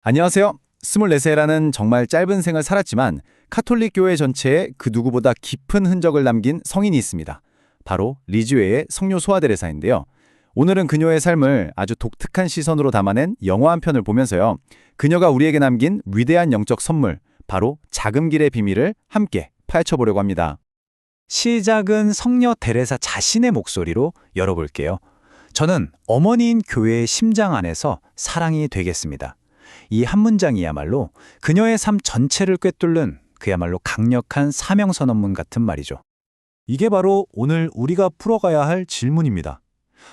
안녕하세요. 24세라는 정말 짧은 생을 살았지만 카톨릭 교회 전체에 그 누구보다 깊은 흔적을 남긴 성인이 있습니다. 바로 리즈웨의 성녀 소아데레사인데요. 오늘은 그녀의 삶을 아주 독특한 시선으로 담아낸 영화 한 편을 보면서요. 그녀가 우리에게 남긴 위대한 영적 선물, 바로 자금길의 비밀을 함께 파헤쳐보려고 합니다. 시작은 성녀 데레사 자신의 목소리로 열어볼게요. 저는 어머니인 교회의 심장 안에서 사랑이 되겠습니다. 이 한 문장이야말로 그녀의 삶 전체를 꿰뚫는 그야말로 강력한 사명선언문 같은 말이죠. 이게 바로 오늘 우리가 풀어가야 할 질문입니다.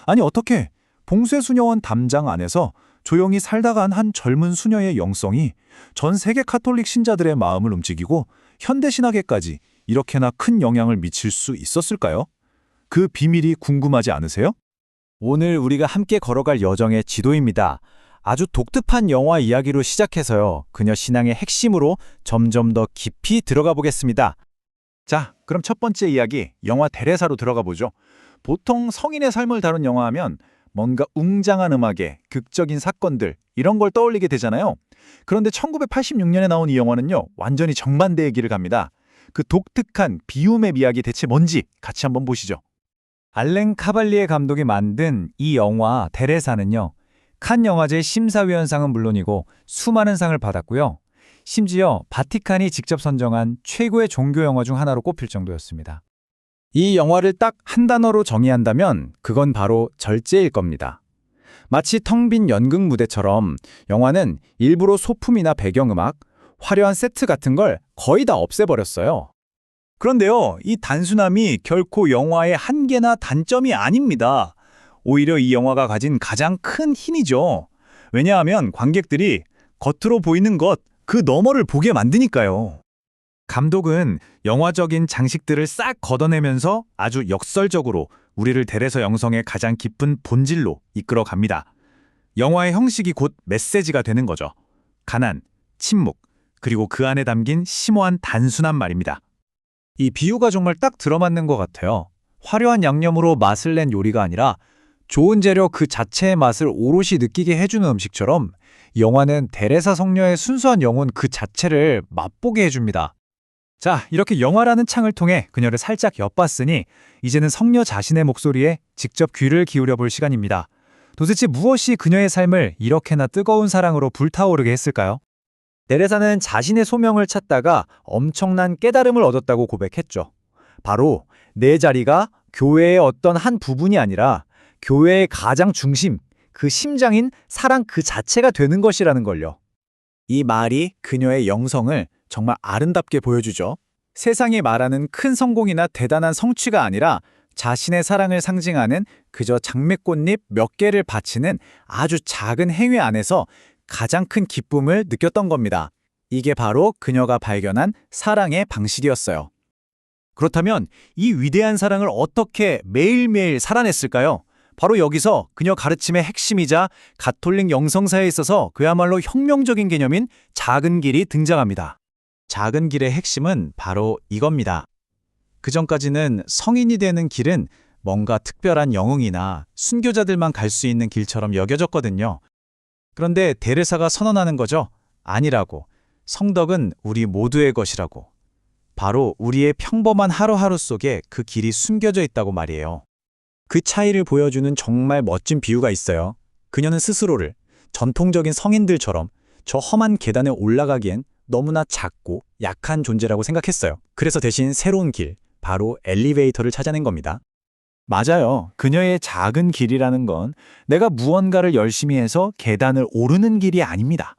아니 어떻게 봉쇄수녀원 담장 안에서 조용히 살다 간 한 젊은 수녀의 영성이 전 세계 카톨릭 신자들의 마음을 움직이고 현대신학에까지 이렇게나 큰 영향을 미칠 수 있었을까요? 그 비밀이 궁금하지 않으세요? 오늘 우리가 함께 걸어갈 여정의 지도입니다. 아주 독특한 영화 이야기로 시작해서요. 그녀 신앙의 핵심으로 점점 더 깊이 들어가 보겠습니다. 자, 그럼 첫 번째 이야기, 영화 데레사로 들어가 보죠. 보통 성인의 삶을 다룬 영화 하면 뭔가 웅장한 음악에 극적인 사건들 이런 걸 떠올리게 되잖아요. 그런데 1986년에 나온 이 영화는요. 완전히 정반대의 길을 갑니다. 그 독특한 비움의 이야기 대체 뭔지 같이 한번 보시죠. 알렌 카발리에 감독이 만든 이 영화 데레사는요. 칸 영화제 심사위원상은 물론이고 수많은 상을 받았고요. 심지어 바티칸이 직접 선정한 최고의 종교 영화 중 하나로 꼽힐 정도였습니다. 이 영화를 딱 한 단어로 정의한다면 그건 바로 절제일 겁니다. 마치 텅 빈 연극 무대처럼 영화는 일부러 소품이나 배경음악, 화려한 세트 같은 걸 거의 다 없애버렸어요. 그런데요, 이 단순함이 결코 영화의 한계나 단점이 아닙니다. 오히려 이 영화가 가진 가장 큰 힘이죠. 왜냐하면 관객들이 겉으로 보이는 것, 그 너머를 보게 만드니까요. 감독은 영화적인 장식들을 싹 걷어내면서 아주 역설적으로 우리를 데레사 영성의 가장 깊은 본질로 이끌어 갑니다. 영화의 형식이 곧 메시지가 되는 거죠. 가난, 침묵, 그리고 그 안에 담긴 심오한 단순한 말입니다. 이 비유가 정말 딱 들어맞는 것 같아요. 화려한 양념으로 맛을 낸 요리가 아니라 좋은 재료 그 자체의 맛을 오롯이 느끼게 해주는 음식처럼 영화는 데레사 성녀의 순수한 영혼 그 자체를 맛보게 해줍니다. 자, 이렇게 영화라는 창을 통해 그녀를 살짝 엿봤으니 이제는 성녀 자신의 목소리에 직접 귀를 기울여 볼 시간입니다. 도대체 무엇이 그녀의 삶을 이렇게나 뜨거운 사랑으로 불타오르게 했을까요? 데레사는 자신의 소명을 찾다가 엄청난 깨달음을 얻었다고 고백했죠. 바로 내 자리가 교회의 어떤 한 부분이 아니라 교회의 가장 중심, 그 심장인 사랑 그 자체가 되는 것이라는 걸요. 이 말이 그녀의 영성을 정말 아름답게 보여주죠. 세상이 말하는 큰 성공이나 대단한 성취가 아니라 자신의 사랑을 상징하는 그저 장미꽃잎 몇 개를 바치는 아주 작은 행위 안에서 가장 큰 기쁨을 느꼈던 겁니다. 이게 바로 그녀가 발견한 사랑의 방식이었어요. 그렇다면 이 위대한 사랑을 어떻게 매일매일 살아냈을까요? 바로 여기서 그녀 가르침의 핵심이자 가톨릭 영성사에 있어서 그야말로 혁명적인 개념인 작은 길이 등장합니다. 작은 길의 핵심은 바로 이겁니다. 그전까지는 성인이 되는 길은 뭔가 특별한 영웅이나 순교자들만 갈 수 있는 길처럼 여겨졌거든요. 그런데 데레사가 선언하는 거죠. 아니라고. 성덕은 우리 모두의 것이라고. 바로 우리의 평범한 하루하루 속에 그 길이 숨겨져 있다고 말이에요. 그 차이를 보여주는 정말 멋진 비유가 있어요. 그녀는 스스로를 전통적인 성인들처럼 저 험한 계단에 올라가기엔 너무나 작고 약한 존재라고 생각했어요. 그래서 대신 새로운 길, 바로 엘리베이터를 찾아낸 겁니다. 맞아요. 그녀의 작은 길이라는 건 내가 무언가를 열심히 해서 계단을 오르는 길이 아닙니다.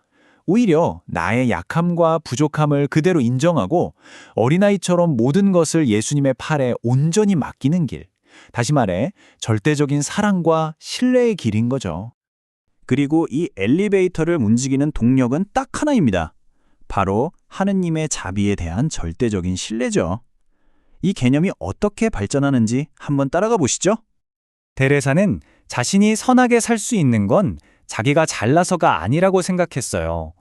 오히려 나의 약함과 부족함을 그대로 인정하고 어린아이처럼 모든 것을 예수님의 팔에 온전히 맡기는 길. 다시 말해 절대적인 사랑과 신뢰의 길인 거죠. 그리고 이 엘리베이터를 움직이는 동력은 딱 하나입니다. 바로 하느님의 자비에 대한 절대적인 신뢰죠. 이 개념이 어떻게 발전하는지 한번 따라가 보시죠. 데레사는 자신이 선하게 살 수 있는 건 자기가 잘나서가 아니라고 생각했어요.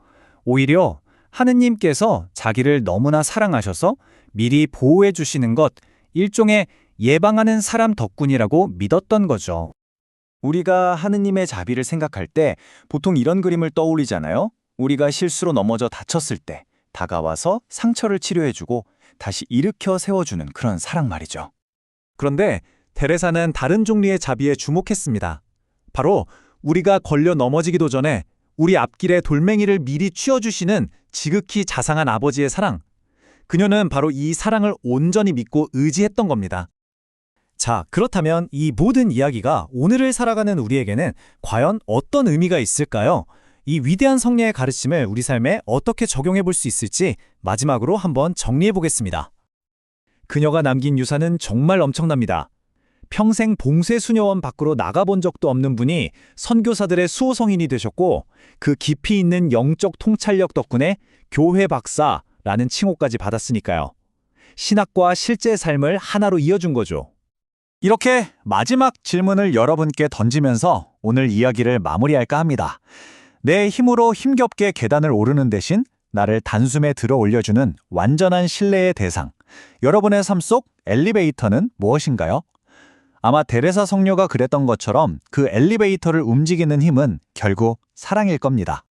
오히려 하느님께서 자기를 너무나 사랑하셔서 미리 보호해 주시는 것, 일종의 예방하는 사람 덕분이라고 믿었던 거죠. 우리가 하느님의 자비를 생각할 때 보통 이런 그림을 떠올리잖아요. 우리가 실수로 넘어져 다쳤을 때 다가와서 상처를 치료해주고 다시 일으켜 세워주는 그런 사랑 말이죠. 그런데 테레사는 다른 종류의 자비에 주목했습니다. 바로 우리가 걸려 넘어지기도 전에 우리 앞길에 돌멩이를 미리 치워주시는 지극히 자상한 아버지의 사랑. 그녀는 바로 이 사랑을 온전히 믿고 의지했던 겁니다. 자, 그렇다면 이 모든 이야기가 오늘을 살아가는 우리에게는 과연 어떤 의미가 있을까요? 이 위대한 성녀의 가르침을 우리 삶에 어떻게 적용해 볼 수 있을지 마지막으로 한번 정리해 보겠습니다. 그녀가 남긴 유산은 정말 엄청납니다. 평생 봉쇄 수녀원 밖으로 나가본 적도 없는 분이 선교사들의 수호 성인이 되셨고 그 깊이 있는 영적 통찰력 덕분에 교회 박사라는 칭호까지 받았으니까요. 신학과 실제 삶을 하나로 이어준 거죠. 이렇게 마지막 질문을 여러분께 던지면서 오늘 이야기를 마무리할까 합니다. 내 힘으로 힘겹게 계단을 오르는 대신 나를 단숨에 들어 올려주는 완전한 신뢰의 대상. 여러분의 삶 속 엘리베이터는 무엇인가요? 아마 데레사 성녀가 그랬던 것처럼 그 엘리베이터를 움직이는 힘은 결국 사랑일 겁니다.